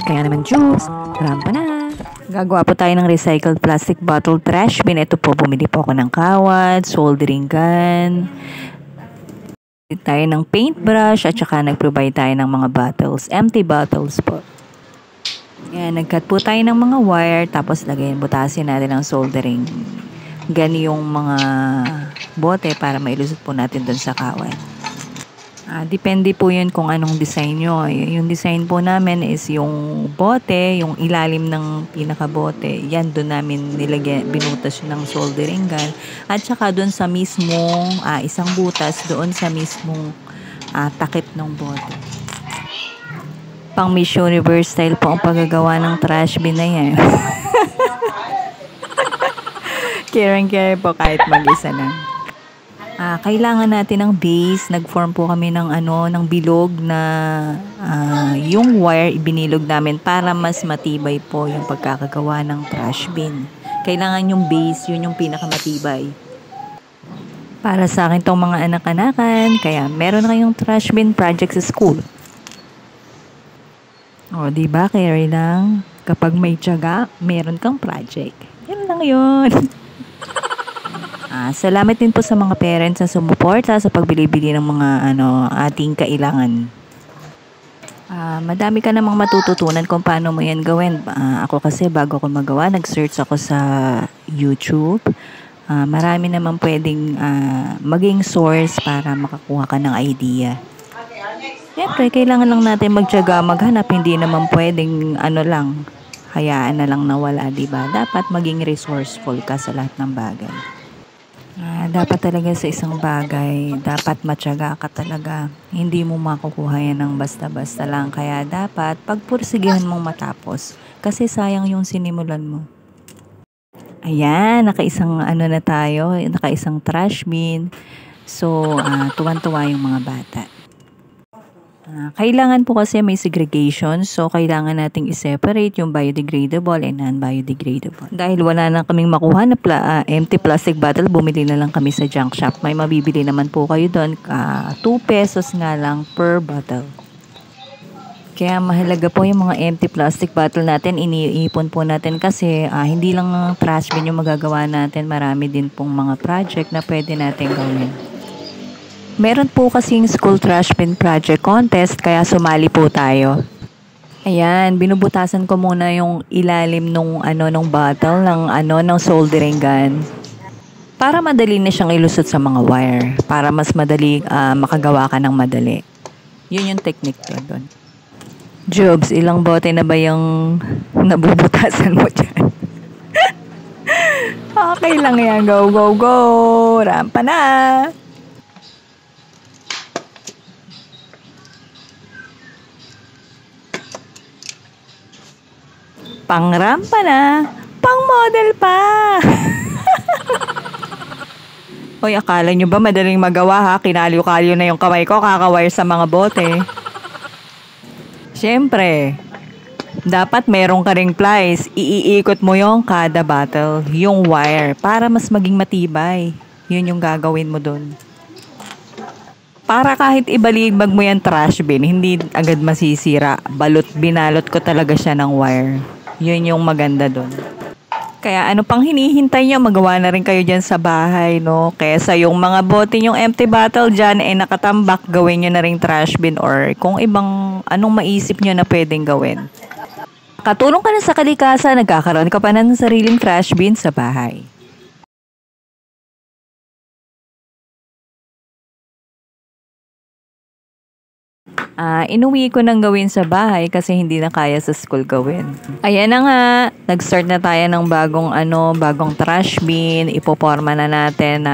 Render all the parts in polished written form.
Kaya naman juice, rampa na. Gagawa po tayo ng recycled plastic bottle trash bin. Ito po, bumili po ako ng kawad, soldering gun, tayo ng paintbrush, at saka nag-provide tayo ng mga bottles, empty bottles po. Yan, nag-cut po tayo ng mga wire, tapos butasin natin ang soldering gun yung mga bote para mailusot po natin dun sa kawad. Depende po yun kung anong design nyo. Yung design po namin is yung bote, yung ilalim ng pinakabote. Yan, doon namin binutas ng soldering gun. At saka doon sa mismong, isang butas doon sa mismong takip ng bote. Pang Miss Universe style po ang paggagawa ng trash bin na yan. Care po kahit mag-isa lang. Kailangan natin ng base. Nag-form po kami ng ng bilog na yung wire ibinilog namin para mas matibay po yung pagkakagawa ng trash bin. Kailangan yung base, yun yung pinakamatibay. Para sa akin tong mga anak-anakan, kaya meron na kayong trash bin project sa school. O, diba? Carry lang. Kapag may tiyaga, meron kang project. Yan lang yun. Salamat din po sa mga parents na sumuporta sa pagbili-bili ng mga ating kailangan. Madami ka namang matututunan kung paano mo yan gawin. Ako kasi bago ko magawa, nag-search ako sa YouTube. Marami naman pwedeng maging source para makakuha ka ng idea. Siyempre, kailangan lang natin magtiyaga, maghanap. Hindi naman pwedeng lang, hayaan na lang nawala, diba? Dapat maging resourceful ka sa lahat ng bagay. Dapat talaga sa isang bagay, dapat matyaga ka talaga. Hindi mo makukuha yan ng basta-basta lang. Kaya dapat pagpursigihan mong matapos. Kasi sayang yung sinimulan mo. Ayan, nakaisang na tayo, nakaisang trash bin. So, tuwan-tuwa yung mga bata. Kailangan po kasi may segregation, so kailangan nating i-separate yung biodegradable and non-biodegradable. Dahil wala na kaming makuha na empty plastic bottle, bumili na lang kami sa junk shop. May mabibili naman po kayo doon, 2 pesos nga lang per bottle. Kaya mahalaga po yung mga empty plastic bottle natin, iniipon po natin kasi hindi lang trash bin yung magagawa natin, marami din pong mga project na pwede natin gawin. Meron po kasing school trash bin project contest, kaya sumali po tayo. Ayan, binubutasan ko muna yung ilalim nung bottle ng soldering gun. Para madali na siyang ilusot sa mga wire, para mas madali makagawa ka ng madali. Yun yung technique ko doon. Jobs, ilang bote na ba yung nabubutasan mo dyan? Okay lang yan, go, go, go! Rampa na! Pang-rampa na, pang-model pa. Hoy, akala nyo ba madaling magawa ha? Kinalyo-kalyo na yung kamay ko, kakawire sa mga bote. Siyempre, dapat meron ka ring plies. Iikot mo yung kada bottle, yung wire, para mas maging matibay. Yun yung gagawin mo dun. Para kahit ibaligbag mo yung trash bin, hindi agad masisira. Binalot ko talaga siya ng wire. Yun yung maganda doon. Kaya ano pang hinihintay nyo, magawa na rin kayo dyan sa bahay, no? Kesa yung mga bote yung empty bottle dyan, nakatambak, gawin nyo na rin trash bin or kung ibang anong maisip nyo na pwedeng gawin. Katulong ka na sa kalikasan, nagkakaroon ka pa ng sariling trash bin sa bahay. Inuwi ko nang gawin sa bahay kasi hindi na kaya sa school gawin. Ayan na nga, nag-start na tayo ng bagong trash bin. Ipoporma na natin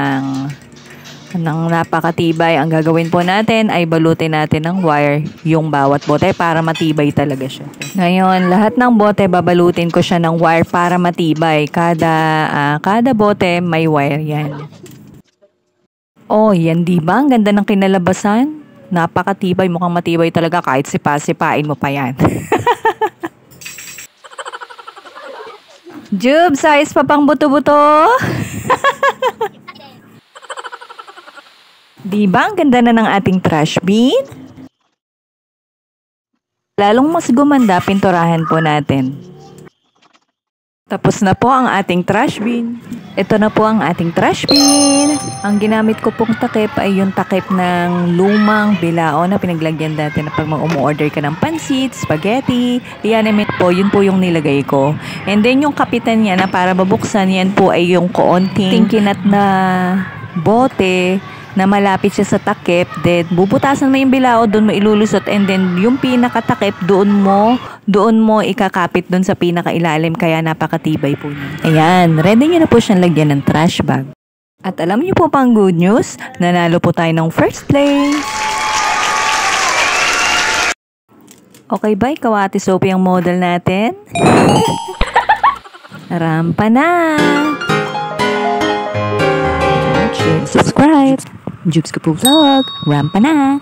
ng napakatibay. Ang gagawin po natin ay balutin natin ng wire yung bawat bote para matibay talaga siya. Ngayon, lahat ng bote babalutin ko siya ng wire para matibay. Kada bote may wire yan. Oh, yan diba? Ang ganda ng kinalabasan. Napakatibay, mukhang matibay talaga kahit sipa-sipain mo pa yan. Jub, size pa pang buto-buto. Diba ang ganda na ng ating trash bin? Lalong mas gumanda, pinturahan po natin. Tapos na po ang ating trash bin. Ito na po ang ating trash bin. Ang ginamit ko pong takip ay yung takip ng lumang bilao na pinaglagyan dati na pag mag-umu-order ka ng pansit, spaghetti, iyanamit po, yun po yung nilagay ko. And then yung kapitan niya na para babuksan, yan po ay yung koonting kinat na bote na malapit siya sa takip. Then bubutasan mo yung bilao, doon mo ilulusot, and then yung pinakatakip doon mo ikakapit doon sa pinakailalim, kaya napakatibay po niya. Ayan, ready nyo na po siyang lagyan ng trash bag. At alam niyo po pang good news, nanalo po tayo ng first place. Okay ba, ikaw Ate Sophie ang model natin? Rampa na! Subscribe! Jukes ko po vlog, rampa na!